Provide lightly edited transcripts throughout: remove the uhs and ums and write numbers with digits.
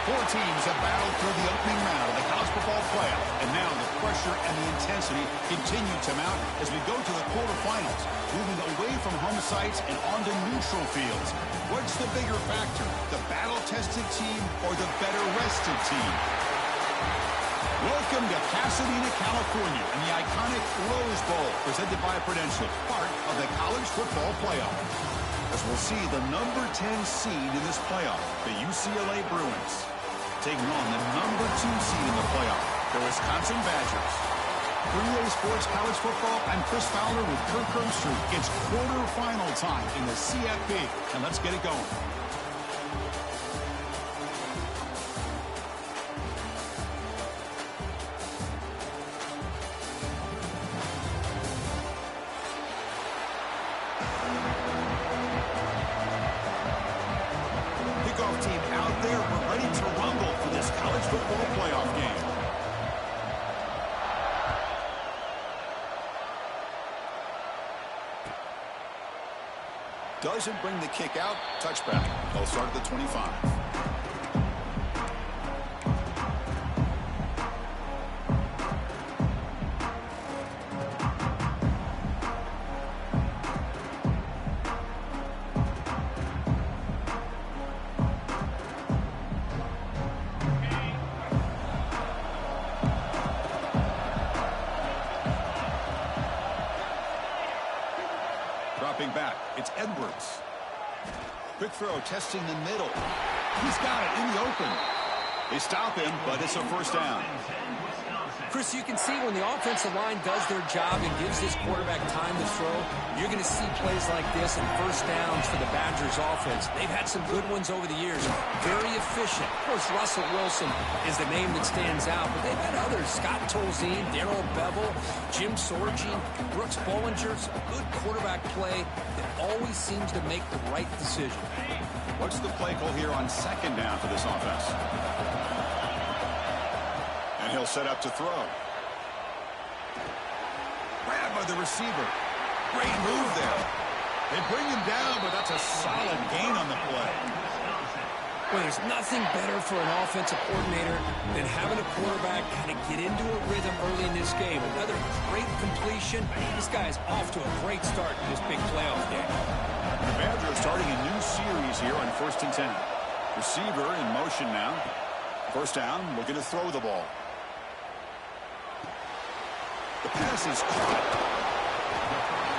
Four teams have battled through the opening round of the college football playoff, and now the pressure and the intensity continue to mount as we go to the quarterfinals, moving away from home sites and onto neutral fields. What's the bigger factor, the battle-tested team or the better-rested team? Welcome to Pasadena, California, and the iconic Rose Bowl, presented by Prudential, part of the college football playoff. As we'll see the number 10 seed in this playoff, the UCLA Bruins, taking on the number 2 seed in the playoff, the Wisconsin Badgers. 3A Sports College Football, I'm Chris Fowler with Kirk Herbstreit. It's quarterfinal time in the CFP, and let's get it going. Team out there, we're ready to rumble for this college football playoff game. Doesn't bring the kick out. Touchback. They'll start at the 25. Dropping back, it's Edwards. Quick throw, testing the middle. He's got it in the open. They stop him, but it's a first down. Chris, you can see when the offensive line does their job and gives this quarterback time to throw, you're going to see plays like this and first downs for the Badgers offense. They've had some good ones over the years. Very efficient. Of course, Russell Wilson is the name that stands out, but they've had others. Scott Tolzien, Darrell Bevel, Jim Sorgi, Brooks Bollinger. Some good quarterback play that always seems to make the right decision. What's the play call here on second down for this offense? And he'll set up to throw. Grabbed by the receiver. Great move there. They bring him down, but that's a solid gain on the play. Well, there's nothing better for an offensive coordinator than having a quarterback kind of get into a rhythm early in this game. Another great completion. This guy is off to a great start in this big playoff game. The Badgers starting a new series here on 1st and 10. Receiver in motion now. First down, looking to throw the ball. The pass is caught.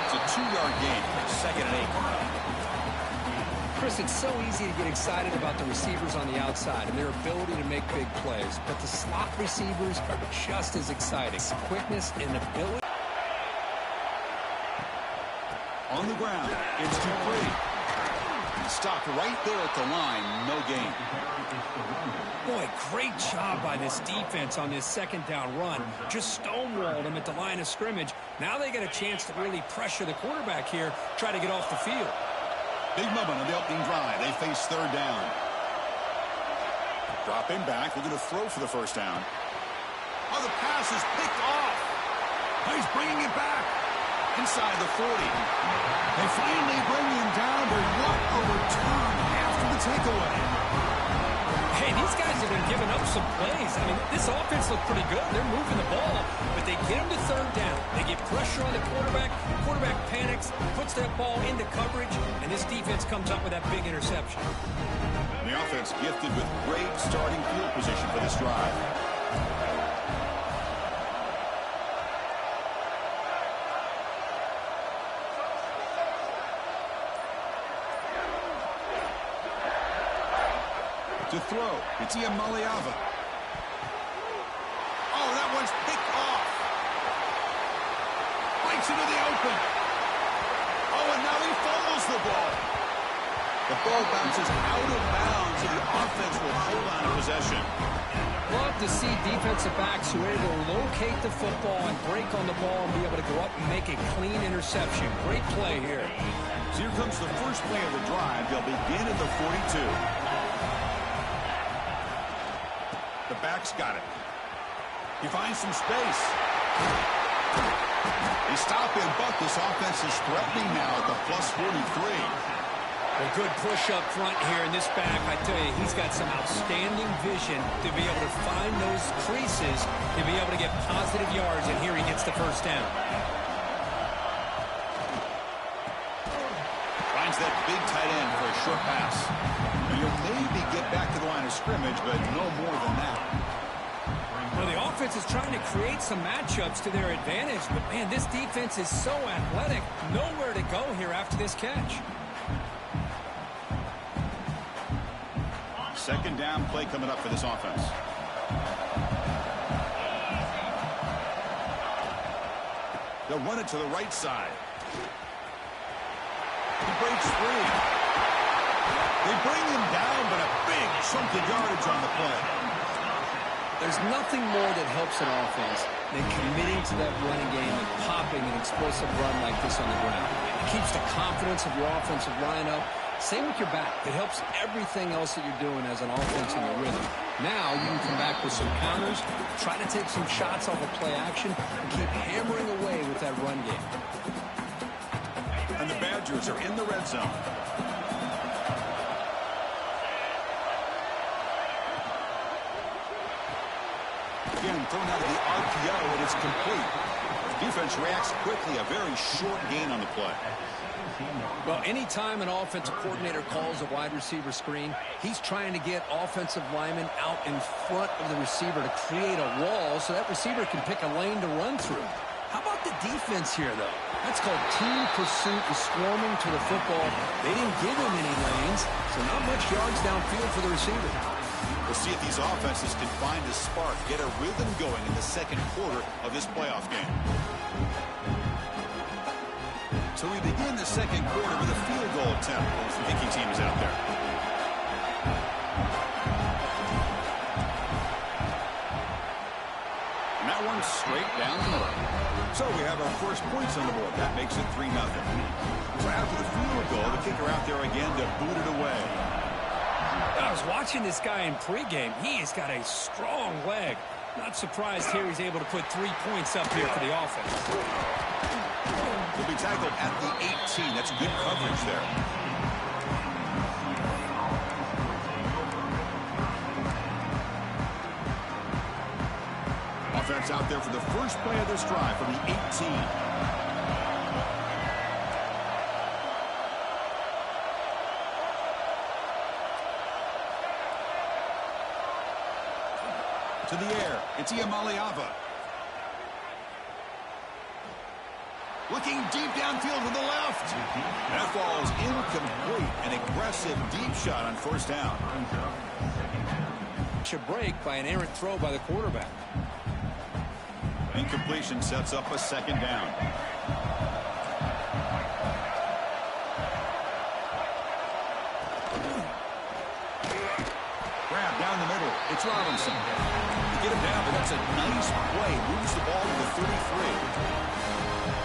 It's a 2-yard gain. 2nd and 8. Chris, it's so easy to get excited about the receivers on the outside and their ability to make big plays, but the slot receivers are just as exciting. Quickness and ability. On the ground, it's Dupree. Stopped right there at the line, no gain. Boy, great job by this defense on this second down run. Just stonewalled him at the line of scrimmage. Now they get a chance to really pressure the quarterback here, try to get off the field. Big moment on the opening drive. They face third down. Dropping back, looking to throw for the first down. Oh, the pass is picked off. Oh, he's bringing it back. Inside the 40. They finally bring him down, but what a return after the takeaway. Hey, these guys have been giving up some plays. I mean, this offense looked pretty good. They're moving the ball, but they get him to third down. They get pressure on the quarterback. Quarterback panics, puts that ball into coverage, and this defense comes up with that big interception. The offense gifted with great starting field position for this drive. To throw, it's Iamaleava. Oh, that one's picked off. Breaks into the open. Oh, and now he fumbles the ball. The ball bounces out of bounds, so the offense will hold on to possession. Love to see defensive backs who are able to locate the football and break on the ball and be able to go up and make a clean interception. Great play here. So here comes the first play of the drive. They'll begin at the 42. The back's got it. He finds some space. They stop him, but this offense is threatening now at the plus 43. Well, good push up front here in this back. I tell you, he's got some outstanding vision to be able to find those creases, to be able to get positive yards, and here he gets the first down. Finds that big tight end for a short pass. And you'll maybe get back to the line of scrimmage, but no more than that. Well, the offense is trying to create some matchups to their advantage, but, man, this defense is so athletic. Nowhere to go here after this catch. Second down play coming up for this offense. They'll run it to the right side. He breaks free. They bring him down, but a big chunk of yardage on the play. There's nothing more that helps an offense than committing to that running game and popping an explosive run like this on the ground. It keeps the confidence of your offensive line up. Same with your back. It helps everything else that you're doing as an offense in the rhythm. Now you can come back with some counters, try to take some shots off of play action, and keep hammering away with that run game. And the Badgers are in the red zone. Again, thrown out of the RPO, and it's complete. Defense reacts quickly. A very short gain on the play. Well, anytime an offensive coordinator calls a wide receiver screen, he's trying to get offensive linemen out in front of the receiver to create a wall so that receiver can pick a lane to run through. How about the defense here, though? That's called team pursuit and swarming to the football. They didn't give him any lanes, so not much yards downfield for the receiver. We'll see if these offenses can find a spark, get a rhythm going in the second quarter of this playoff game. So we begin the second quarter with a field goal attempt. The kicking team is out there. And that one's straight down the middle. So we have our first points on the board. That makes it 3-0. So after the field goal, the kicker out there again to boot it away. I was watching this guy in pregame. He has got a strong leg. Not surprised here he's able to put 3 points up here for the offense. He'll be tackled at the 18. That's good coverage there. Offense out there for the first play of this drive from the 18. To the air, it's Iamaleava. Looking deep downfield to the left. That ball is incomplete. An aggressive deep shot on first down. Should break by an errant throw by the quarterback. Incompletion sets up a second down. Grab down the middle. It's Robinson. Get him down, but that's a nice play. Moves the ball to the 33.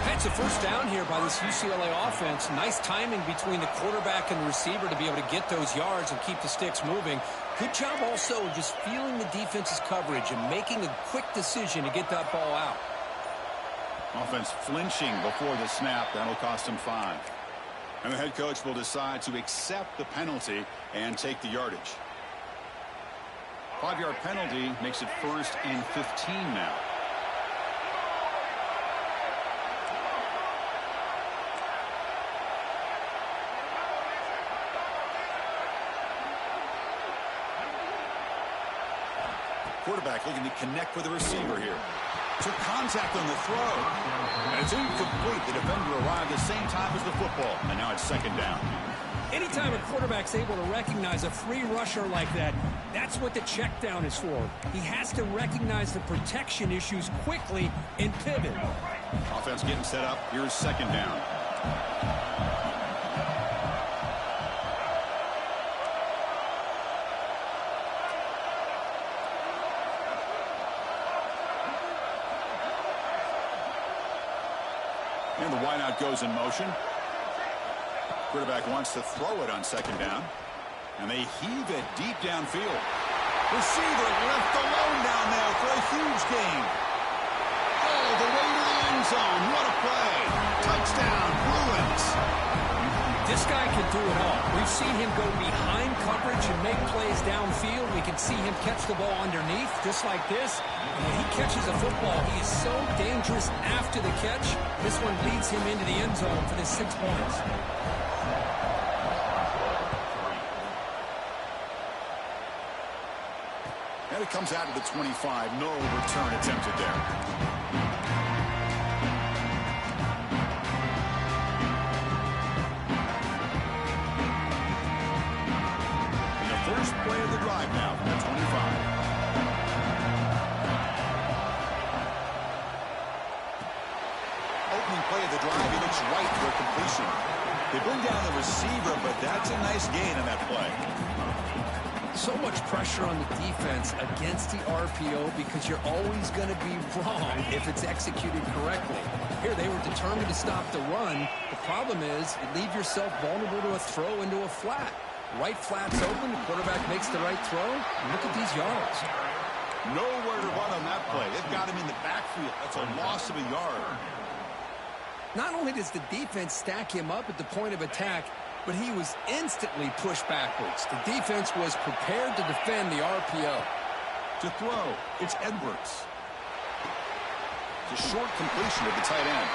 That's a first down here by this UCLA offense. Nice timing between the quarterback and the receiver to be able to get those yards and keep the sticks moving. Good job also just feeling the defense's coverage and making a quick decision to get that ball out. Offense flinching before the snap. That'll cost him 5. And the head coach will decide to accept the penalty and take the yardage. 5-yard penalty makes it 1st and 15 now. Quarterback looking to connect with the receiver here. Took contact on the throw. And it's incomplete. The defender arrived the same time as the football. And now it's second down. Anytime a quarterback's able to recognize a free rusher like that, that's what the check down is for. He has to recognize the protection issues quickly and pivot. Offense getting set up. Here's second down. And the wideout goes in motion. Quarterback wants to throw it on second down. And they heave it deep downfield. Receiver left alone down there for a huge gain. All the way to the end zone. What a play. Touchdown, Bruins. This guy can do it all. We've seen him go behind coverage and make plays downfield. We can see him catch the ball underneath, just like this. And when he catches a football, he is so dangerous after the catch. This one leads him into the end zone for the 6 points. And it comes out of the 25. No return attempted there. First play of the drive now from the 25. Opening play of the drive, he looks right for completion. They bring down the receiver, but that's a nice gain on that play. So much pressure on the defense against the RPO because you're always going to be wrong if it's executed correctly. Here, they were determined to stop the run. The problem is you leave yourself vulnerable to a throw into a flat. Right flat's open, the quarterback makes the right throw. Look at these yards. Nowhere to run on that play. They've got him in the backfield. That's a loss of a yard. Not only does the defense stack him up at the point of attack, but he was instantly pushed backwards. The defense was prepared to defend the RPO. To throw, it's Edwards. It's a short completion of the tight end.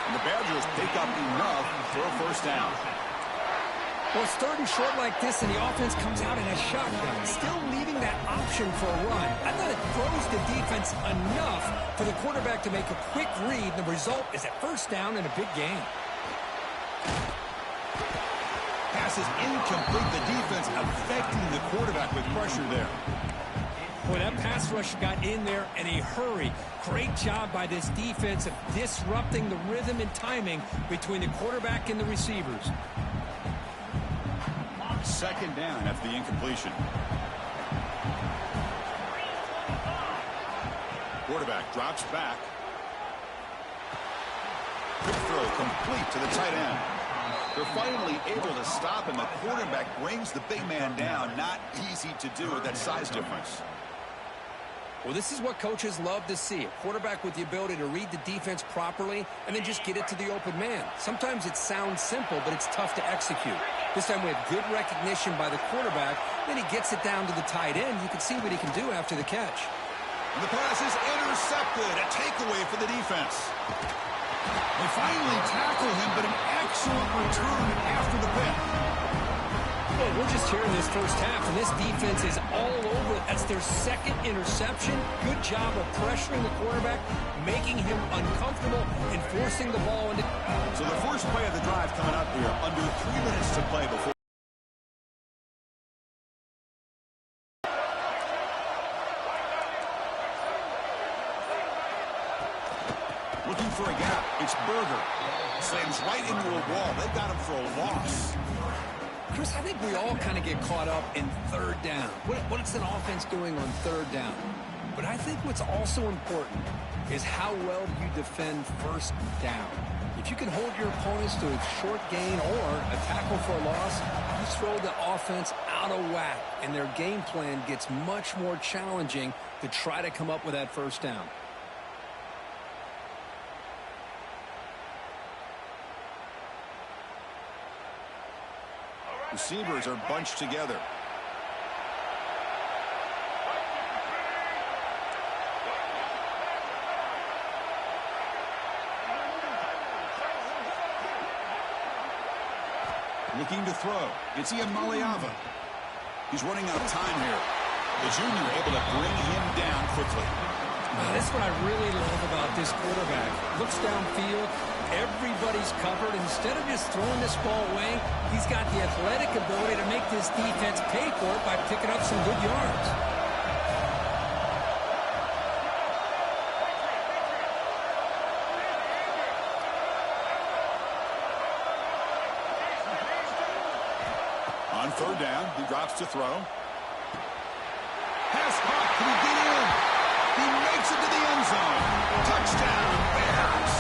And the Badgers pick up enough for a first down. Well, it's third and short like this, and the offense comes out in a shotgun, still leaving that option for a run. I thought it throws the defense enough for the quarterback to make a quick read. The result is a first down and a big gain. Pass is incomplete. The defense affecting the quarterback with pressure there. Boy, that pass rush got in there in a hurry. Great job by this defense of disrupting the rhythm and timing between the quarterback and the receivers. Second down after the incompletion. Quarterback drops back. Quick throw complete to the tight end. They're finally able to stop him. The quarterback brings the big man down. Not easy to do with that size difference. Well, this is what coaches love to see. A quarterback with the ability to read the defense properly and then just get it to the open man. Sometimes it sounds simple, but it's tough to execute. This time we have good recognition by the quarterback. Then he gets it down to the tight end. You can see what he can do after the catch. And the pass is intercepted. A takeaway for the defense. They finally tackle him, but an excellent return after the pick. Well, we're just here in this first half, and this defense is all over it. That's their second interception. Good job of pressuring the quarterback, making him uncomfortable, and forcing the ball into... So the first play of the drive coming up here. Under 3 minutes to play before... Looking for a gap. It's Berger. Slams right into a wall. They've got him for a loss. Chris, I think we all kind of get caught up in third down. What's an offense doing on third down? But I think what's also important is how well you defend first down. If you can hold your opponents to a short gain or a tackle for a loss, you throw the offense out of whack, and their game plan gets much more challenging to try to come up with that first down. Receivers are bunched together. Looking to throw. It's Iamaleava. He's running out of time here. The junior able to bring him down quickly. That's what I really love about this quarterback. Looks downfield. Everybody's covered. Instead of just throwing this ball away, he's got the athletic ability to make this defense pay for it by picking up some good yards. On third down, he drops to throw. Pass caught. Can he get in? He makes it to the end zone. Touchdown, Bears.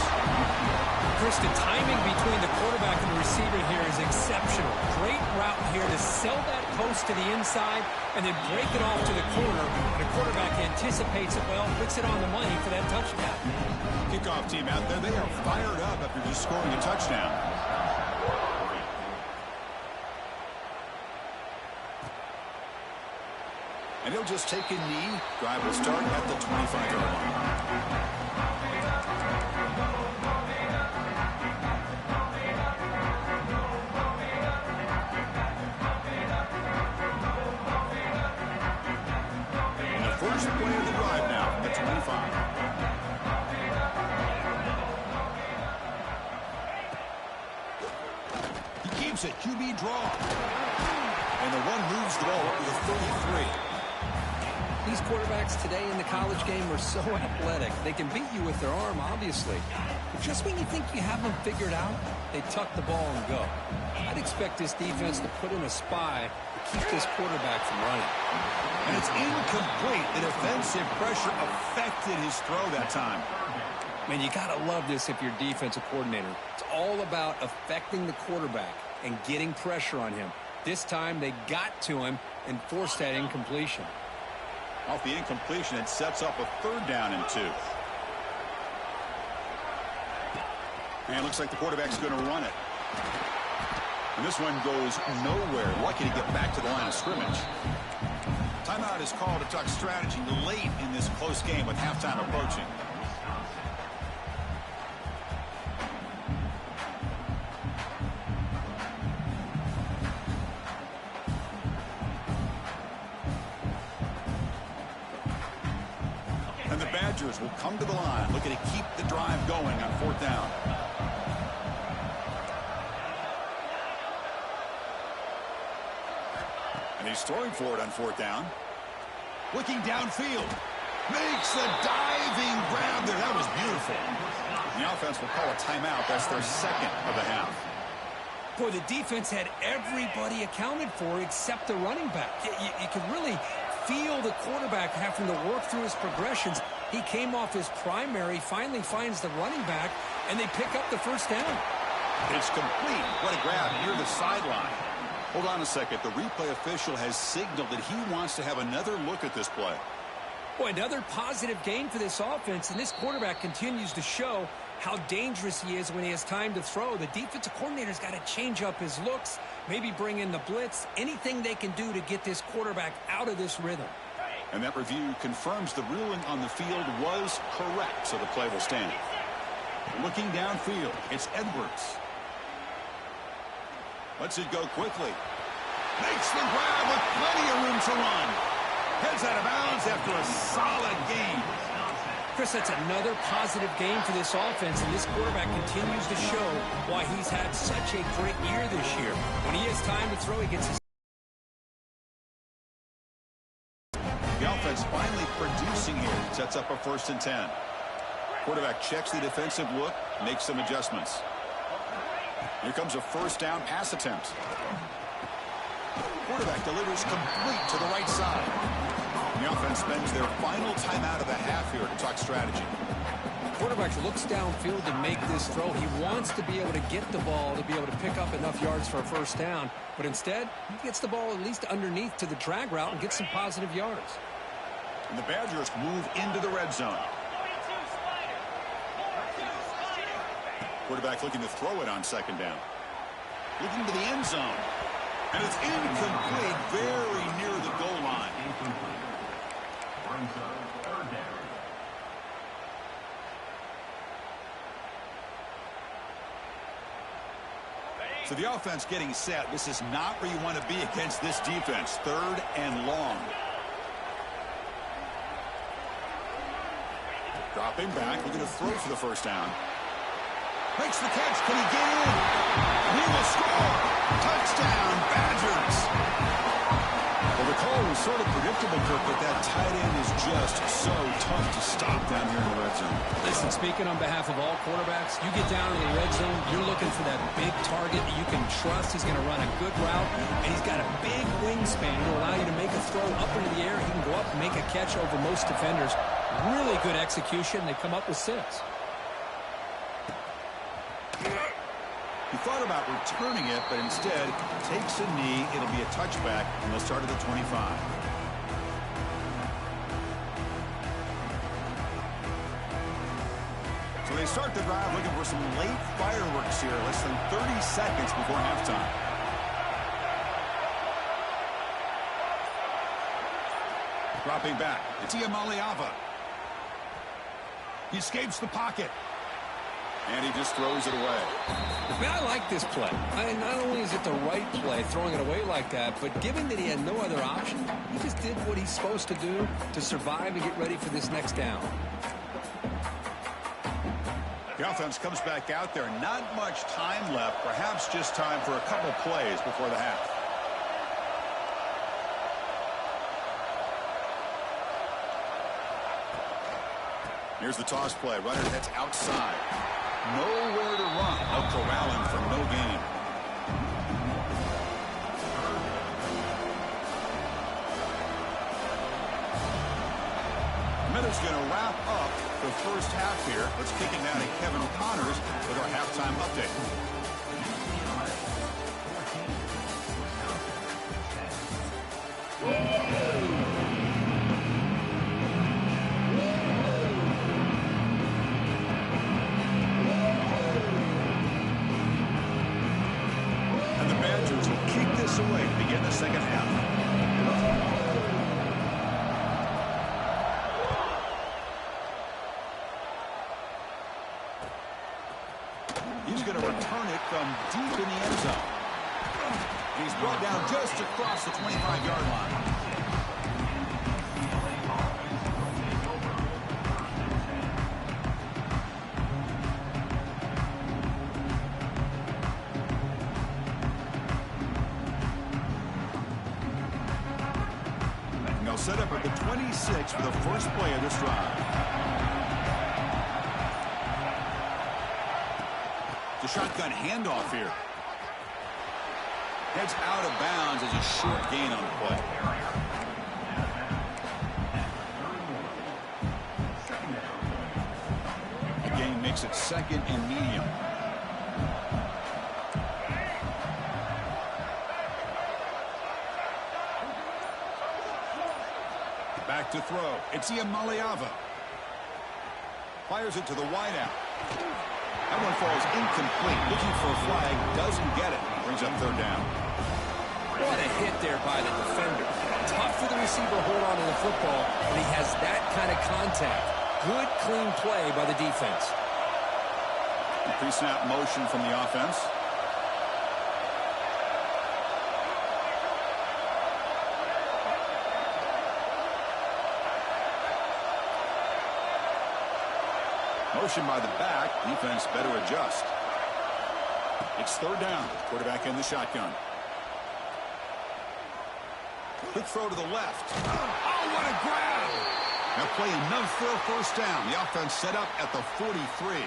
Chris, the timing between the quarterback and the receiver here is exceptional. Great route here to sell that post to the inside and then break it off to the corner. And the quarterback anticipates it well, puts it on the money for that touchdown. Kickoff team out there, they are fired up after just scoring a touchdown. And he'll just take a knee. Drive will start at the 25-yard line. First play of the drive now at 25. He keeps it. QB draw. And the run moves the ball up to the 33. These quarterbacks today in the college game are so athletic. They can beat you with their arm, obviously. But just when you think you have them figured out, they tuck the ball and go. I'd expect this defense to put in a spy to keep this quarterback from running. And it's incomplete. The defensive pressure affected his throw that time. Man, you got to love this if you're defensive coordinator. It's all about affecting the quarterback and getting pressure on him. This time they got to him and forced that incompletion. Off the incompletion, it sets up a 3rd down and 2. And it looks like the quarterback's going to run it. And this one goes nowhere. Lucky to get back to the line of scrimmage. Timeout is called to talk strategy late in this close game with halftime approaching. And the Badgers will come to the line, looking to keep the drive going on 4th down. And he's throwing for it on 4th down. Looking downfield. Makes the diving grab there. That was beautiful. And the offense will call a timeout. That's their 2nd of the half. Boy, the defense had everybody accounted for except the running back. You could really feel the quarterback having to work through his progressions. He came off his primary, finally finds the running back, and they pick up the 1st down. It's complete. What a grab near the sideline. Hold on a second. The replay official has signaled that he wants to have another look at this play. Boy, another positive gain for this offense, and this quarterback continues to show how dangerous he is when he has time to throw. The defensive coordinator's got to change up his looks, maybe bring in the blitz, anything they can do to get this quarterback out of this rhythm. And that review confirms the ruling on the field was correct, so the play will stand. Looking downfield, it's Edwards. Lets it go quickly. Makes the grab with plenty of room to run. Heads out of bounds after a solid game. Chris, that's another positive game for this offense, and this quarterback continues to show why he's had such a great year this year. When he has time to throw, he gets his... The offense finally producing here. Sets up a 1st and 10. Quarterback checks the defensive look, makes some adjustments. Here comes a 1st down pass attempt. Quarterback delivers complete to the right side. And the offense spends their final timeout of the half here to talk strategy. Quarterback looks downfield to make this throw. He wants to be able to get the ball to be able to pick up enough yards for a 1st down. But instead, he gets the ball at least underneath to the drag route and gets some positive yards. And the Badgers move into the red zone. Quarterback looking to throw it on 2nd down. Looking to the end zone. And it's incomplete, very near the goal line. So the offense getting set. This is not where you want to be against this defense. 3rd and long. Dropping back, looking to throw for the 1st down. Makes the catch. Can he get in? He will score. Touchdown, Badgers. Well, the call was sort of predictable, Kirk, but that tight end is just so tough to stop down here in the red zone. Listen, speaking on behalf of all quarterbacks, you get down in the red zone, you're looking for that big target that you can trust. He's going to run a good route, and he's got a big wingspan to allow you to make a throw up into the air. He can go up and make a catch over most defenders. Really good execution. They come up with 6. He thought about returning it, but instead takes a knee. It'll be a touchback, and they'll start at the 25. So they start the drive looking for some late fireworks here, less than 30 seconds before halftime. Dropping back. It's Iamaleava. He escapes the pocket. And he just throws it away. Man, I like this play. Not only is it the right play, throwing it away like that, but given that he had no other option, he just did what he's supposed to do to survive and get ready for this next down. The offense comes back out there. Not much time left. Perhaps just time for a couple plays before the half. Here's the toss play. Runner heads outside. Nowhere to run. No corralling for no gain. Minute's going to wrap up the first half here. Let's kick it down to Kevin Connors with our halftime update. And the Badgers will kick this away to begin the second half. He's going to return it from deep in the end zone. He's brought down just across the 25-yard line. And they'll set up at the 26 for the first play of this drive. The shotgun handoff here. Heads out of bounds as a short gain on the play. The gain makes it second and medium. Back to throw. It's Iamaleava. Fires it to the wideout. That one falls incomplete. Looking for a flag. Doesn't get it. Brings up third down. What a hit there by the defender. Tough for the receiver to hold on to the football, and he has that kind of contact. Good, clean play by the defense. Pre-snap motion from the offense. Motion by the back. Defense better adjust. It's third down. Quarterback in the shotgun. Quick throw to the left. Oh, what a grab! Now play enough for a first down. The offense set up at the 43.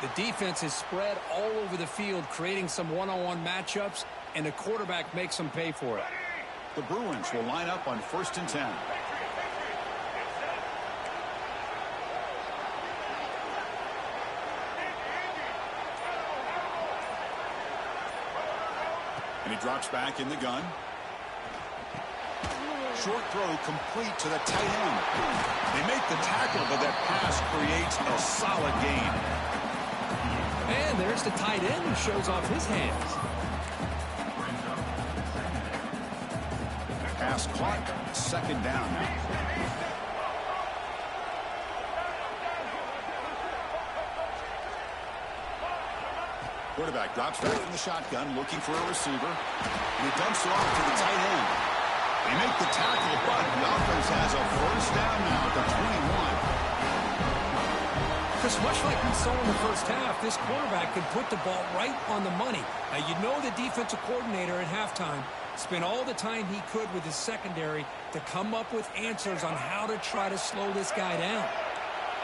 The defense is spread all over the field, creating some one-on-one matchups, and the quarterback makes them pay for it. The Bruins will line up on 1st and 10. And he drops back in the gun. Short throw complete to the tight end. They make the tackle, but that pass creates a solid gain. And there's the tight end who shows off his hands. Pass caught. Second down now. Quarterback drops back from the shotgun, looking for a receiver. And he dumps it off to the tight end. They make the tackle, but the offense has a first down now at the 21. Chris, much like we saw in the first half, this quarterback can put the ball right on the money. Now, you know the defensive coordinator at halftime spent all the time he could with his secondary to come up with answers on how to try to slow this guy down.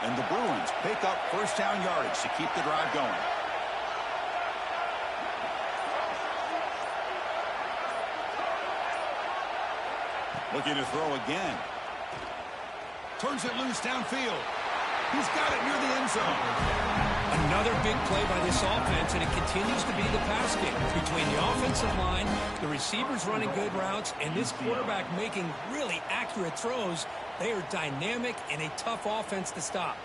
And the Bruins pick up first down yardage to keep the drive going. Looking to throw again. Turns it loose downfield. He's got it near the end zone. Another big play by this offense, and it continues to be the pass game between the offensive line, the receivers running good routes, and this quarterback making really accurate throws. They are dynamic and a tough offense to stop.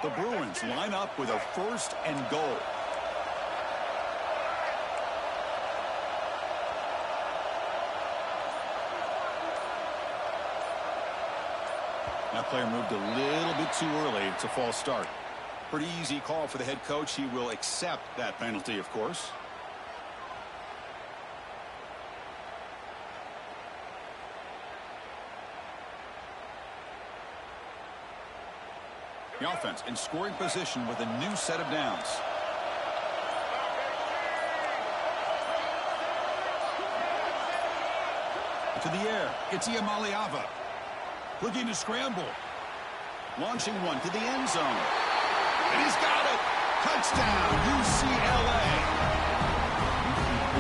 The Bruins line up with a 1st and goal. That player moved a little bit too early. It's a false start. Pretty easy call for the head coach. He will accept that penalty, of course. The offense in scoring position with a new set of downs. To the air. It's Iamaleava. Looking to scramble. Launching one to the end zone. And he's got it. Touchdown, UCLA.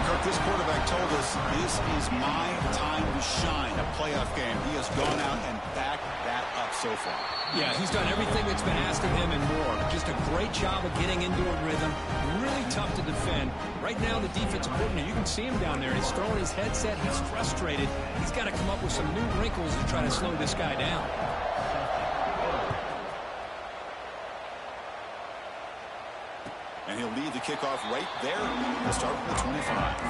Kirk, this quarterback told us this is my time to shine. A playoff game. He has gone out and backed that up so far. Yeah, he's done everything that's been asked of him and more. Just a great job of getting into a rhythm. Really tough to defend. Right now, the defensive coordinator, you can see him down there. He's throwing his headset. He's frustrated. He's got to come up with some new wrinkles to try to slow this guy down. And he'll lead the kickoff right there. He'll start from the 25.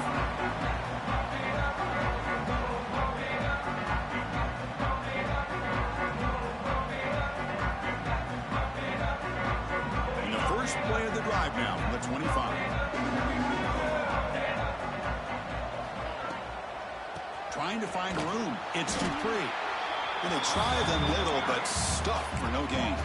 And the first play of the drive now from the 25. Trying to find room. It's Dupree. Going to try the middle, but stuffed for no gain.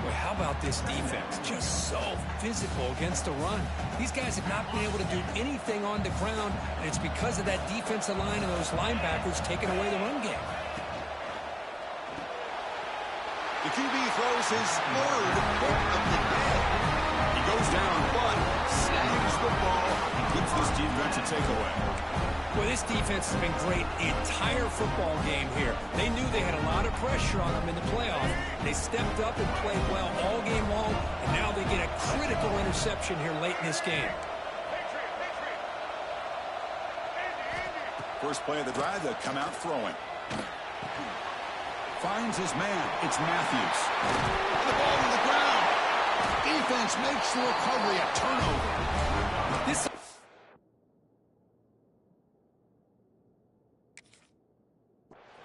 Well, how about this defense? Just so physical against the run. These guys have not been able to do anything on the ground, and it's because of that defensive line and those linebackers taking away the run game. The QB throws his third hit of the day. He goes down, but snags the ball and gives this defense a takeaway. Well, this defense has been great the entire football game here. They knew they had a lot of pressure on them in the playoff. They stepped up and played well all game long, and now they get a critical interception here late in this game. First play of the drive, they'll come out throwing. Finds his man. It's Matthews. The ball to the ground. Defense makes the recovery, a turnover. This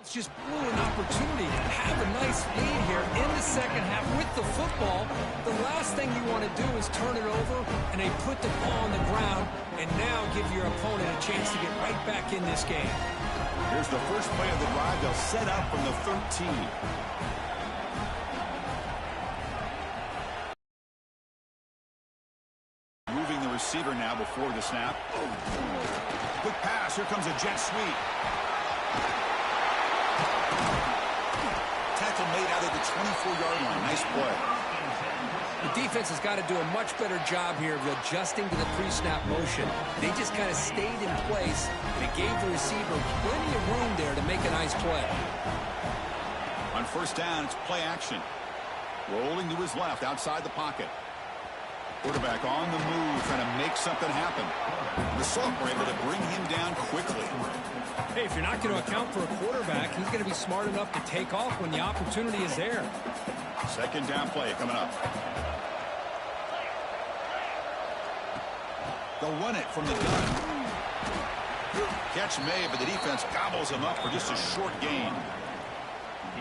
just blew an opportunity to have a nice lead here in the second half with the football. The last thing you want to do is turn it over, and they put the ball on the ground and now give your opponent a chance to get right back in this game. Here's the first play of the drive. They'll set up from the 13. Moving the receiver now before the snap. Quick pass. Here comes a jet sweep. Tackle made out of the 24-yard line. Nice play. The defense has got to do a much better job here of adjusting to the pre-snap motion. They just kind of stayed in place, and it gave the receiver plenty of room there to make a nice play. On first down, it's play action. Rolling to his left outside the pocket. Quarterback on the move, trying to make something happen. The Salk were able to bring him down quickly. Hey, if you're not going to account for a quarterback, he's going to be smart enough to take off when the opportunity is there. Second down play coming up. They'll run it from the gun. Catch made, but the defense gobbles him up for just a short gain.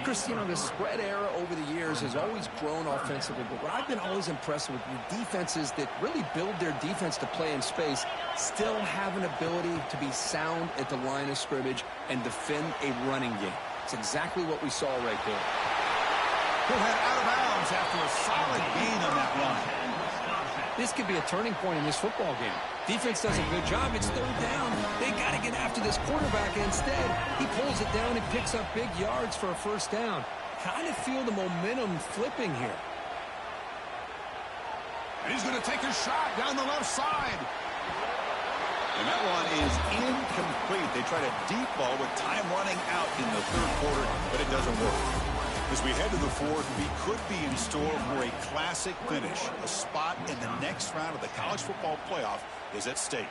Chris, you know, the spread era over the years has always grown offensively, but what I've been always impressed with the defenses that really build their defense to play in space still have an ability to be sound at the line of scrimmage and defend a running game. It's exactly what we saw right there. He'll head out of bounds after a solid gain on that run. This could be a turning point in this football game. Defense does a good job. It's third down. They got to get after this quarterback. Instead, he pulls it down and picks up big yards for a first down. Kind of feel the momentum flipping here. And he's going to take a shot down the left side. And that one is incomplete. They try to deep ball with time running out in the third quarter, but it doesn't work. As we head to the fourth, we could be in store for a classic finish. A spot in the next round of the college football playoff is at stake.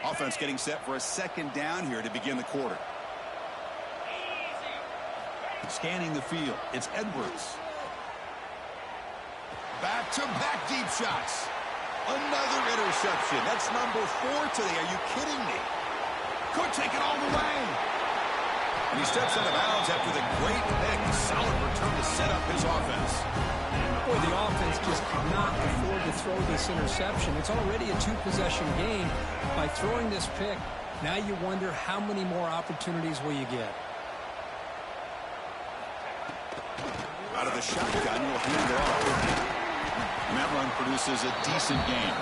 Offense getting set for a second down here to begin the quarter. Scanning the field, it's Edwards. Back-to-back deep shots. Another interception. That's number 4 today. Are you kidding me? Could take it all the way. And he steps out of bounds after the great pick. Solid return to set up his offense. Boy, the offense just cannot afford to throw this interception. It's already a 2-possession game. By throwing this pick, now you wonder how many more opportunities will you get. Out of the shotgun, will hand it off. And that run produces a decent game.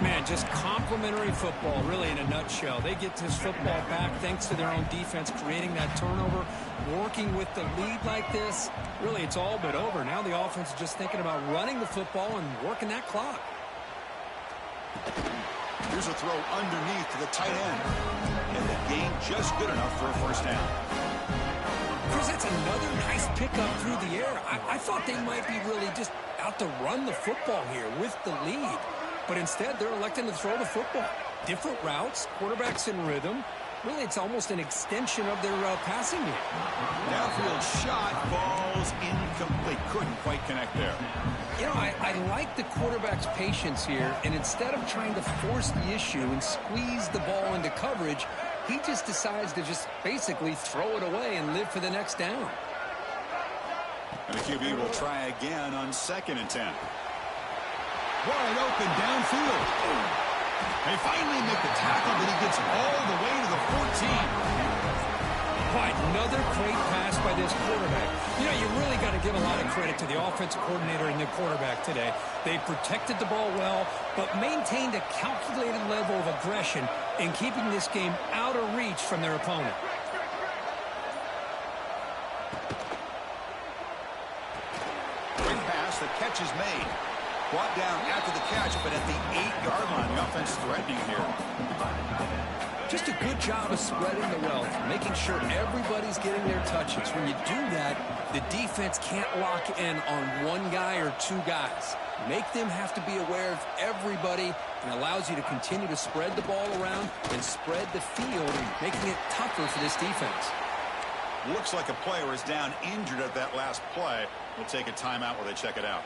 Man, just complimentary football, really, in a nutshell. They get this football back thanks to their own defense, creating that turnover, working with the lead like this. Really, it's all but over. Now the offense is just thinking about running the football and working that clock. Here's a throw underneath to the tight end. And the gain just good enough for a first down. Chris, that's another nice pickup through the air. I thought they might be really just out to run the football here with the lead. But instead, they're electing to throw the football. Different routes, quarterbacks in rhythm. Really, it's almost an extension of their passing game. Downfield shot falls incomplete. Couldn't quite connect there. You know, I like the quarterback's patience here. And instead of trying to force the issue and squeeze the ball into coverage, he just decides to just basically throw it away and live for the next down. And the QB will try again on 2nd and 10. Wide open downfield. They finally make the tackle, but he gets all the way to the 14. Boy, another great pass by this quarterback. You know, you really got to give a lot of credit to the offensive coordinator and the quarterback today. They protected the ball well, but maintained a calculated level of aggression in keeping this game out of reach from their opponent. Great pass. The catch is made. Brought down after the catch, but at the 8-yard line, the offense threatening here. Just a good job of spreading the wealth, making sure everybody's getting their touches. When you do that, the defense can't lock in on one guy or 2 guys. Make them have to be aware of everybody, and allows you to continue to spread the ball around and spread the field, making it tougher for this defense. Looks like a player is down injured at that last play. We'll take a timeout while they check it out.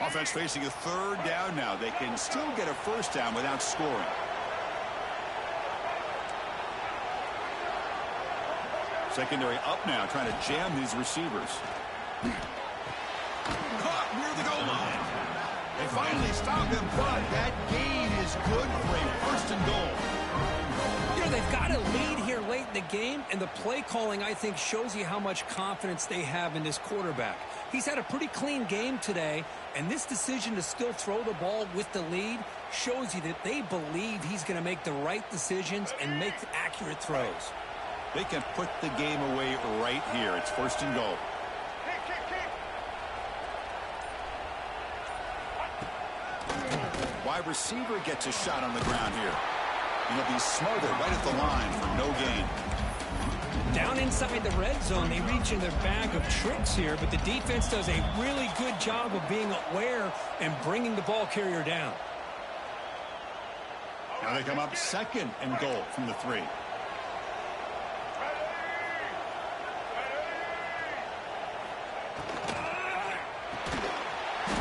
Offense facing a 3rd down now. They can still get a first down without scoring. Secondary up now, trying to jam these receivers. Caught near the goal line. They finally stop him, but that gain is good for a 1st and goal. You know, they've got a lead here late in the game, and the play calling, I think, shows you how much confidence they have in this quarterback. He's had a pretty clean game today, and this decision to still throw the ball with the lead shows you that they believe he's going to make the right decisions and make accurate throws. They can put the game away right here. It's 1st and goal. Wide receiver gets a shot on the ground here. And he'll be smothered right at the line for no gain. Down inside the red zone, they reach in their bag of tricks here, but the defense does a really good job of being aware and bringing the ball carrier down. Now they come up 2nd and goal from the 3.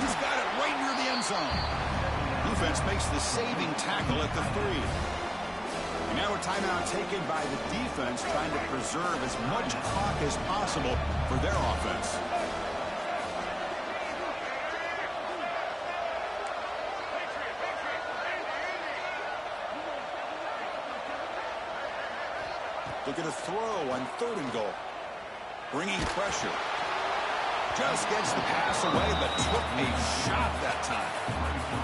He's got it right near the end zone. Defense makes the saving tackle at the 3. Now a timeout taken by the defense, trying to preserve as much clock as possible for their offense. Look at a throw on 3rd and goal. Bringing pressure. Just gets the pass away, but took a shot that time.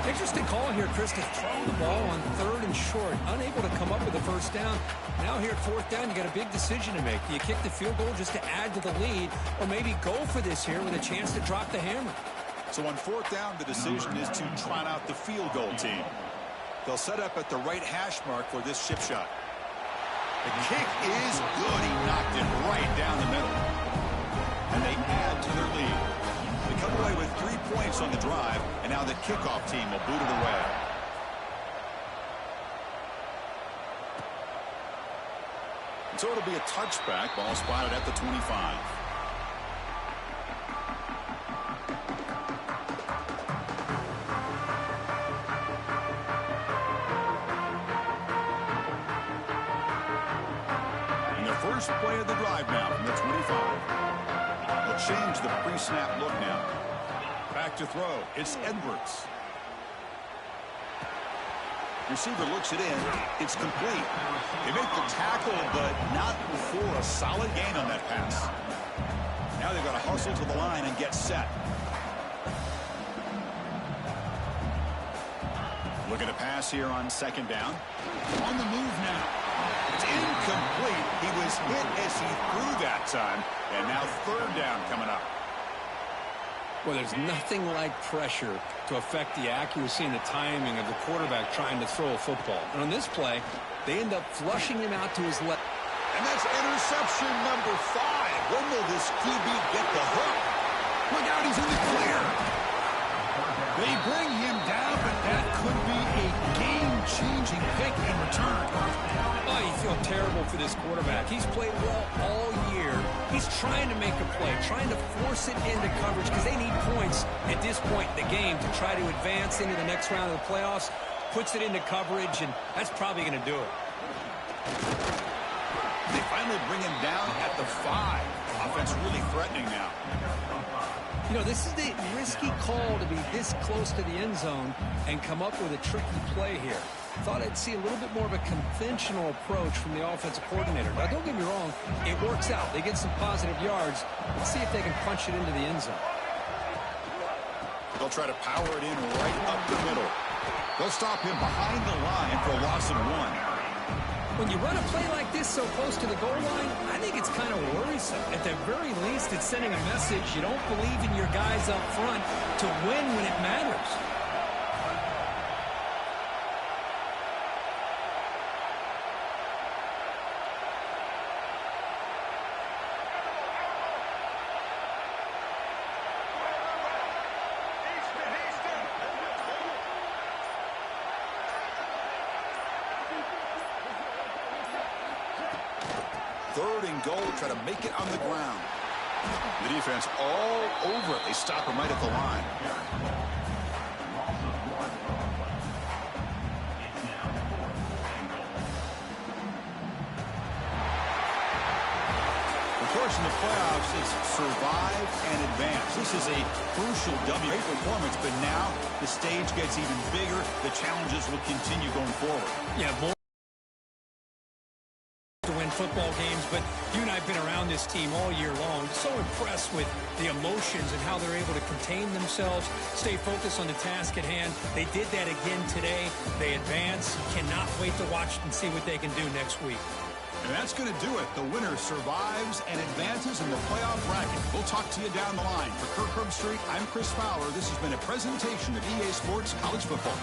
Interesting call here, Chris, to throw the ball on 3rd and short. Unable to come up with a first down. Now here at 4th down, you got a big decision to make. Do you kick the field goal just to add to the lead, or maybe go for this here with a chance to drop the hammer? So on 4th down, the decision is to trot out the field goal team. They'll set up at the right hash mark for this chip shot. The kick is good. He knocked it right down the middle. And they add to their lead. They come away with 3 points on the drive, and now the kickoff team will boot it away. And so it'll be a touchback. Ball spotted at the 25. First play of the drive now from the 25. They'll change the pre-snap look now. Back to throw. It's Edwards. Receiver looks it in. It's complete. They make the tackle, but not before a solid gain on that pass. Now they've got to hustle to the line and get set. Looking to pass here on second down. On the move now. It's incomplete. He was hit as he threw that time. And now third down coming up. Well, there's nothing like pressure to affect the accuracy and the timing of the quarterback trying to throw a football. And on this play, they end up flushing him out to his left. And that's interception number 5. When will this QB get the hook? Look out, he's in the clear. They bring him down, but that could be a game-changing pick in return. Oh, you feel terrible for this quarterback. He's played well all year. He's trying to make a play, trying to force it into coverage because they need points at this point in the game to try to advance into the next round of the playoffs. Puts it into coverage, and that's probably going to do it. They finally bring him down at the 5. Offense really threatening now. You know, this is a risky call to be this close to the end zone and come up with a tricky play here. Thought I'd see a little bit more of a conventional approach from the offensive coordinator. Now, don't get me wrong, it works out. They get some positive yards. Let's see if they can punch it into the end zone. They'll try to power it in right up the middle. They'll stop him behind the line for a loss of 1. When you run a play like this so close to the goal line, I think it's kind of worrisome. At the very least, it's sending a message you don't believe in your guys up front to win when it matters. Third and goal, try to make it on the ground. The defense all over it. They stop him right at the line. Of course, in the playoffs, it's survive and advance. This is a crucial WA performance, but now the stage gets even bigger. The challenges will continue going forward. Yeah, more to win football games, but you and I have been around this team all year long. So impressed with the emotions and how they're able to contain themselves, stay focused on the task at hand. They did that again today. They advance. Cannot wait to watch and see what they can do next week. And that's going to do it. The winner survives and advances in the playoff bracket. We'll talk to you down the line. For Kirk Herbstreit, I'm Chris Fowler. This has been a presentation of EA Sports College Football.